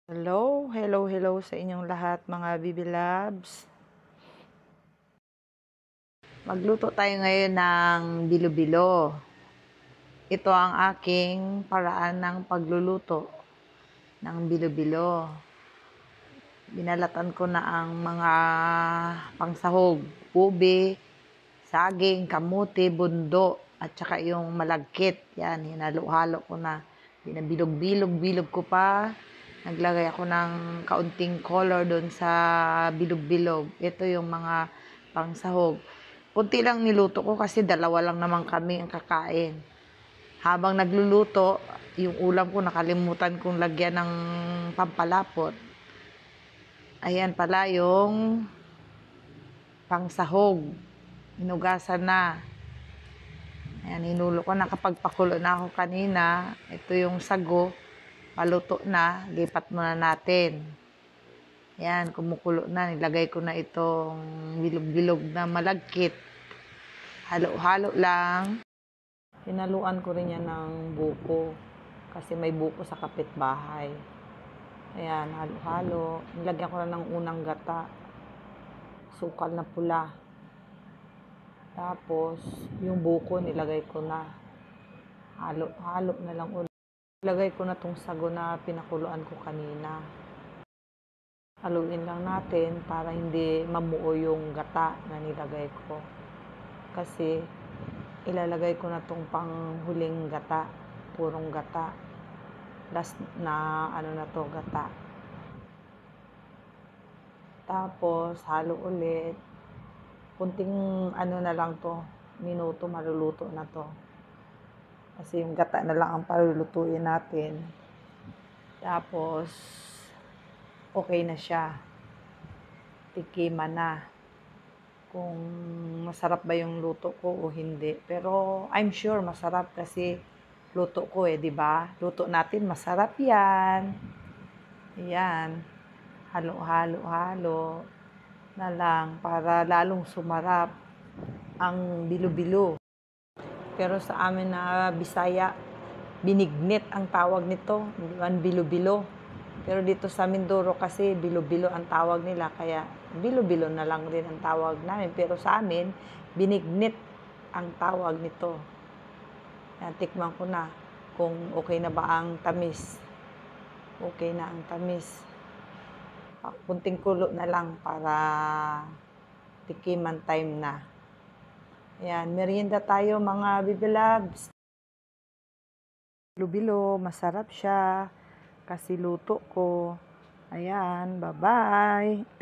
Hello, hello, hello sa inyong lahat mga Bibi Loves. Magluto tayo ngayon ng bilo-bilo. Ito ang aking paraan ng pagluluto ng bilo-bilo. Binalatan ko na ang mga pangsahog, ube, saging, kamuti, bundo, at saka yung malagkit. Yan, hinalo-halo ko na. Binabilog-bilog ko pa. Naglagay ako ng kaunting color doon sa bilog-bilog. Ito yung mga pangsahog. Kunti lang niluto ko kasi dalawa lang naman kami ang kakain. Habang nagluluto, yung ulam ko nakalimutan kong lagyan ng pampalapot. Ayan pala yung pangsahog. Hinugasan na. Ayan, hinulo ko. Nakapagpakulo na ako kanina. Ito yung sago. Paluto na, lipat muna natin. Yan, kumukulo na. Nilagay ko na itong bilog-bilog na malagkit. Halo-halo lang. Hinaluan ko rin yan ng buko. Kasi may buko sa kapitbahay. Ayan, halo-halo. Nilagyan ko na ng unang gata. Sukal na pula. Tapos, yung buko nilagay ko na. Halo-halo na lang ulit. Ilagay ko na tong sago na pinakuluan ko kanina. Haluin lang natin para hindi mamuo yung gata na nilagay ko. Kasi ilalagay ko na tong panghuling gata, purong gata. Last na na to gata. Tapos halo ulit. Kunting na lang to, minuto maluluto na to. Kasi yung gata na lang ang palulutuin natin. Tapos, okay na siya. Tikiman na. Kung masarap ba yung luto ko o hindi. Pero, I'm sure masarap kasi luto ko di ba? Luto natin, masarap yan. Ayan. Halo-halo-halo na lang para lalong sumarap ang bilo-bilo. Pero sa amin na Bisaya, binignit ang tawag nito, ang bilo-bilo. Pero dito sa Mindoro kasi bilo-bilo ang tawag nila, kaya bilo-bilo na lang rin ang tawag namin. Pero sa amin, binignit ang tawag nito. Yan, tikman ko na kung okay na ba ang tamis. Okay na ang tamis. Kunting kulo na lang para tikiman time na. Ayan, merienda tayo mga Bibi Loves. Bilo-bilo, masarap siya kasi luto ko. Ayan, bye-bye.